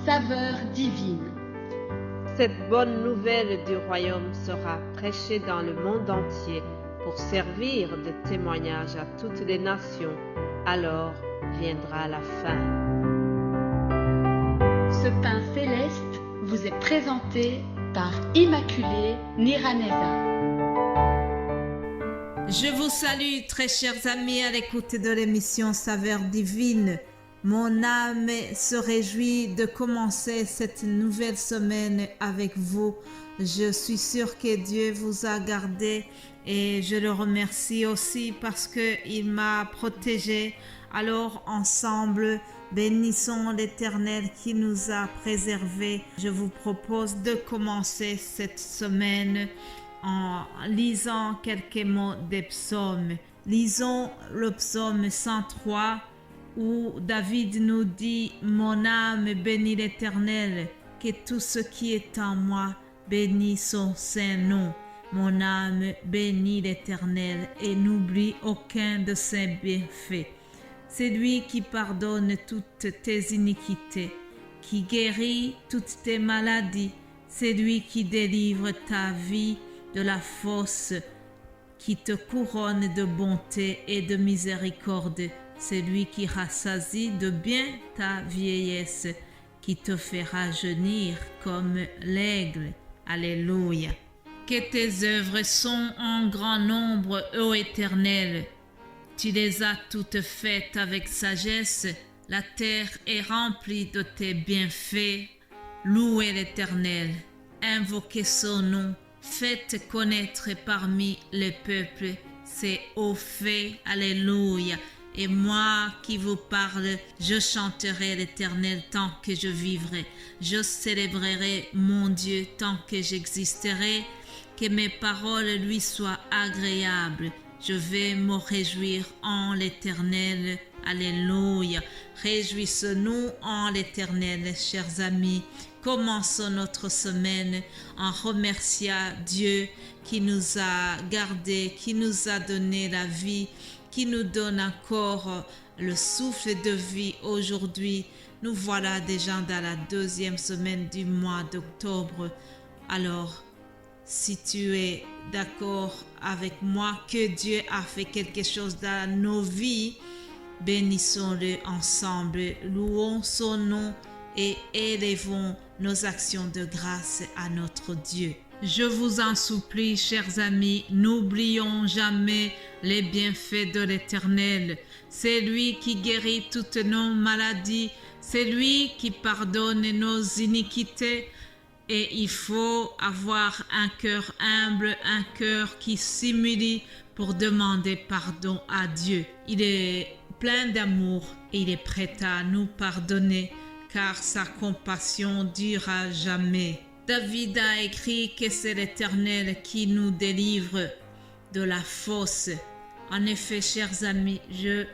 saveur divine. Cette bonne nouvelle du royaume sera prêchée dans le monde entier pour servir de témoignage à toutes les nations. Alors viendra la fin. Ce pain céleste vous est présenté par Immaculée Niraneza. Je vous salue, très chers amis, à l'écoute de l'émission Saveur divine. Mon âme se réjouit de commencer cette nouvelle semaine avec vous. Je suis sûre que Dieu vous a gardé et je le remercie aussi parce qu'il m'a protégé. Alors ensemble, bénissons l'Éternel qui nous a préservés. Je vous propose de commencer cette semaine en lisant quelques mots des psaumes. Lisons le psaume 103 où David nous dit « Mon âme bénit l'Éternel, que tout ce qui est en moi bénit son saint nom. Mon âme bénit l'Éternel et n'oublie aucun de ses bienfaits. C'est lui qui pardonne toutes tes iniquités, qui guérit toutes tes maladies. C'est lui qui délivre ta vie de la fosse, qui te couronne de bonté et de miséricorde. C'est lui qui rassasie de bien ta vieillesse, qui te fera jaunir comme l'aigle. Alléluia. Que tes œuvres sont en grand nombre, ô Éternel. Tu les as toutes faites avec sagesse. La terre est remplie de tes bienfaits. Louez l'Éternel. Invoquez son nom. Faites connaître parmi les peuples ses hauts faits. Alléluia. Et moi qui vous parle, je chanterai l'Éternel tant que je vivrai. Je célébrerai mon Dieu tant que j'existerai. Que mes paroles lui soient agréables. Je vais me réjouir en l'Éternel. Alléluia. Réjouissons-nous en l'Éternel, chers amis. Commençons notre semaine en remerciant Dieu qui nous a gardés, qui nous a donné la vie, qui nous donne encore le souffle de vie aujourd'hui. Nous voilà déjà dans la deuxième semaine du mois d'octobre. Alors, si tu es d'accord avec moi que Dieu a fait quelque chose dans nos vies, bénissons-le ensemble, louons son nom et élevons nos actions de grâce à notre Dieu. Je vous en supplie, chers amis, n'oublions jamais les bienfaits de l'Éternel. C'est lui qui guérit toutes nos maladies, c'est lui qui pardonne nos iniquités. Et il faut avoir un cœur humble, un cœur qui s'humilie pour demander pardon à Dieu. Il est plein d'amour et il est prêt à nous pardonner car sa compassion durera jamais. David a écrit que c'est l'Éternel qui nous délivre de la fosse. En effet, chers amis, je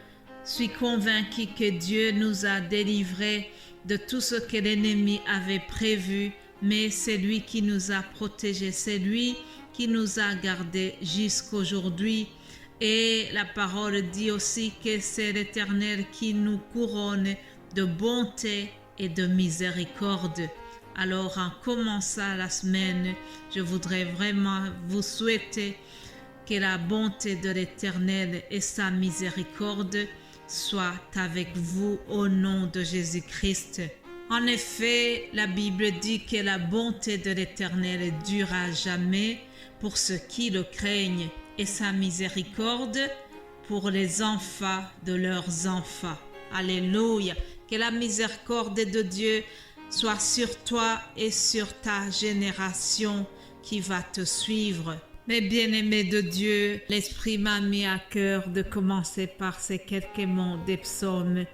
suis convaincu que Dieu nous a délivrés de tout ce que l'ennemi avait prévu, mais c'est lui qui nous a protégés, c'est lui qui nous a gardés jusqu'aujourd'hui. Et la parole dit aussi que c'est l'Éternel qui nous couronne de bonté et de miséricorde. Alors, en commençant la semaine, je voudrais vraiment vous souhaiter que la bonté de l'Éternel et sa miséricorde soient avec vous au nom de Jésus-Christ. En effet, la Bible dit que la bonté de l'Éternel dure à jamais pour ceux qui le craignent et sa miséricorde pour les enfants de leurs enfants. Alléluia. Que la miséricorde de Dieu soit sur toi et sur ta génération qui va te suivre. Mes bien-aimés de Dieu, l'Esprit m'a mis à cœur de commencer par ces quelques mots des psaumes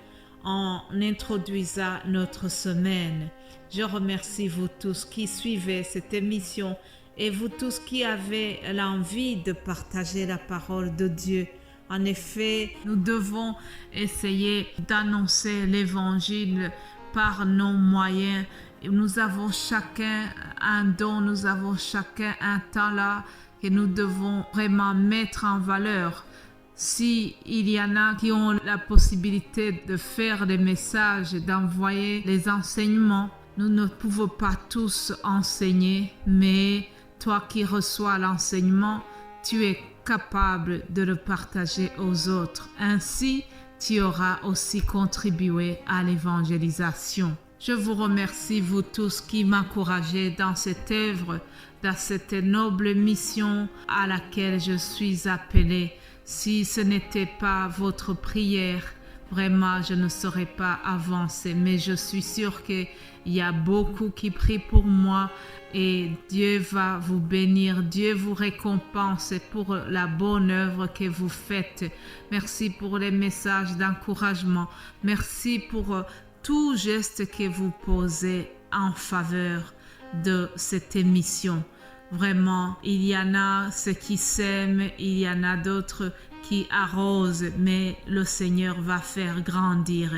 en introduisant notre semaine. Je remercie vous tous qui suivez cette émission et vous tous qui avez l'envie de partager la parole de Dieu. En effet, nous devons essayer d'annoncer l'Évangile par nos moyens. Nous avons chacun un don, nous avons chacun un talent que nous devons vraiment mettre en valeur. Si il y en a qui ont la possibilité de faire des messages, d'envoyer les enseignements, Nous ne pouvons pas tous enseigner, mais toi qui reçois l'enseignement, tu es capable de le partager aux autres. Ainsi, tu auras aussi contribué à l'évangélisation. Je vous remercie, vous tous qui m'encouragez dans cette œuvre, dans cette noble mission à laquelle je suis appelée. Si ce n'était pas votre prière, vraiment, je ne serais pas avancée. Mais je suis sûre qu'il y a beaucoup qui prient pour moi et Dieu va vous bénir. Dieu vous récompense pour la bonne œuvre que vous faites. Merci pour les messages d'encouragement. Merci pour tout geste que vous posez en faveur de cette émission. Vraiment, il y en a ceux qui sèment, il y en a d'autres qui arrosent, mais le Seigneur va faire grandir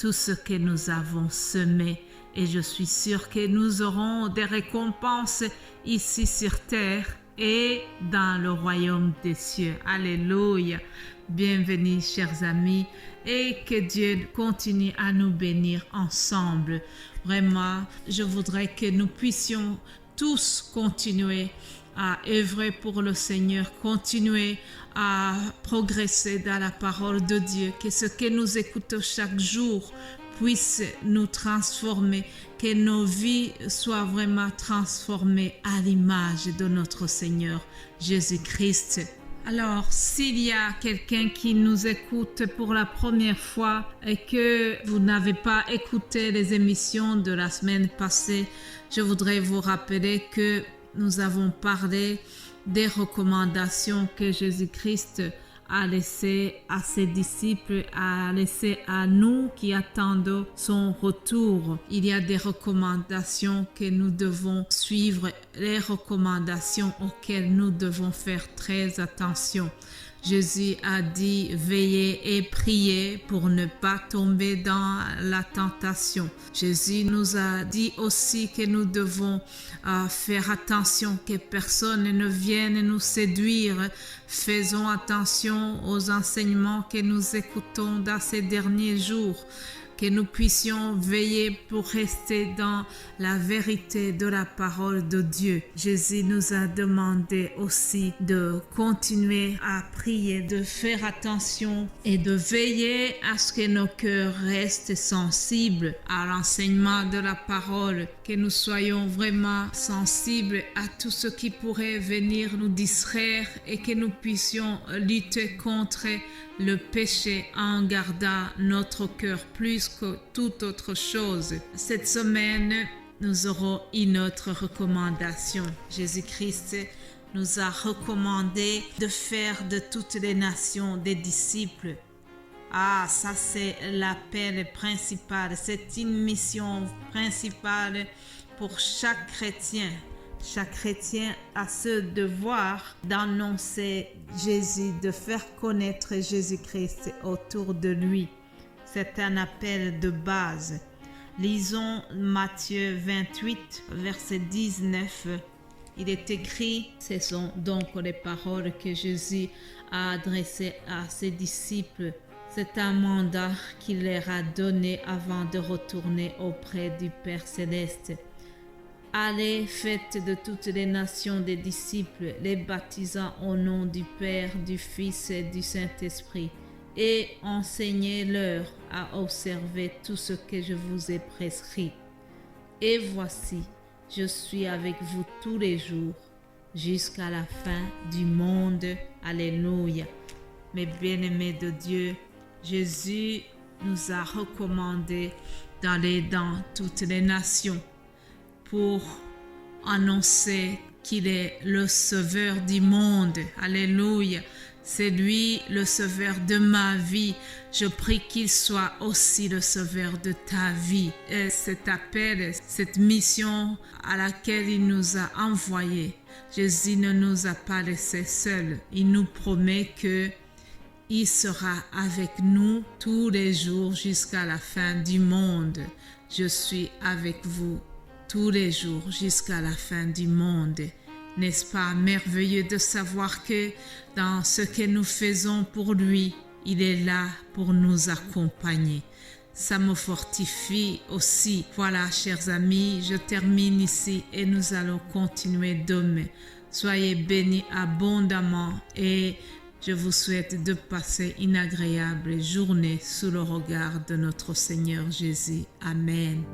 tout ce que nous avons semé. Et je suis sûre que nous aurons des récompenses ici sur terre et dans le royaume des cieux. Alléluia. Bienvenue, chers amis, et que Dieu continue à nous bénir ensemble. Vraiment, je voudrais que nous puissions tous continuer à œuvrer pour le Seigneur, continuer à progresser dans la parole de Dieu, que ce que nous écoutons chaque jour puisse nous transformer, que nos vies soient vraiment transformées à l'image de notre Seigneur Jésus-Christ. Alors, s'il y a quelqu'un qui nous écoute pour la première fois et que vous n'avez pas écouté les émissions de la semaine passée, je voudrais vous rappeler que nous avons parlé des recommandations que Jésus-Christ a laissées à ses disciples, a laissées à nous qui attendons son retour. Il y a des recommandations que nous devons suivre, les recommandations auxquelles nous devons faire très attention. Jésus a dit veillez et priez pour ne pas tomber dans la tentation. Jésus nous a dit aussi que nous devons faire attention que personne ne vienne nous séduire. Faisons attention aux enseignements que nous écoutons dans ces derniers jours. Que nous puissions veiller pour rester dans la vérité de la parole de Dieu. Jésus nous a demandé aussi de continuer à prier, de faire attention et de veiller à ce que nos cœurs restent sensibles à l'enseignement de la parole, que nous soyons vraiment sensibles à tout ce qui pourrait venir nous distraire et que nous puissions lutter contre le péché en gardant notre cœur plus que toute autre chose. Cette semaine, nous aurons une autre recommandation. Jésus-Christ nous a recommandé de faire de toutes les nations des disciples. Ah, ça c'est l'appel principal. C'est une mission principale pour chaque chrétien. Chaque chrétien a ce devoir d'annoncer Jésus, de faire connaître Jésus-Christ autour de lui. C'est un appel de base. Lisons Matthieu 28, verset 19. Il est écrit, ce sont donc les paroles que Jésus a adressées à ses disciples. C'est un mandat qu'il leur a donné avant de retourner auprès du Père Céleste. Allez, faites de toutes les nations des disciples, les baptisant au nom du Père, du Fils et du Saint-Esprit, et enseignez-leur à observer tout ce que je vous ai prescrit. Et voici, je suis avec vous tous les jours, jusqu'à la fin du monde. Alléluia. Mes bien-aimés de Dieu, Jésus nous a recommandé d'aller dans toutes les nations pour annoncer qu'il est le sauveur du monde. Alléluia. C'est lui le sauveur de ma vie. Je prie qu'il soit aussi le sauveur de ta vie. Et cet appel, cette mission à laquelle il nous a envoyés, Jésus ne nous a pas laissés seuls. Il nous promet que il sera avec nous tous les jours jusqu'à la fin du monde. Je suis avec vous tous les jours jusqu'à la fin du monde. N'est-ce pas merveilleux de savoir que dans ce que nous faisons pour lui, il est là pour nous accompagner. ça me fortifie aussi. Voilà, chers amis, je termine ici et nous allons continuer demain. Soyez bénis abondamment et je vous souhaite de passer une agréable journée sous le regard de notre Seigneur Jésus. Amen.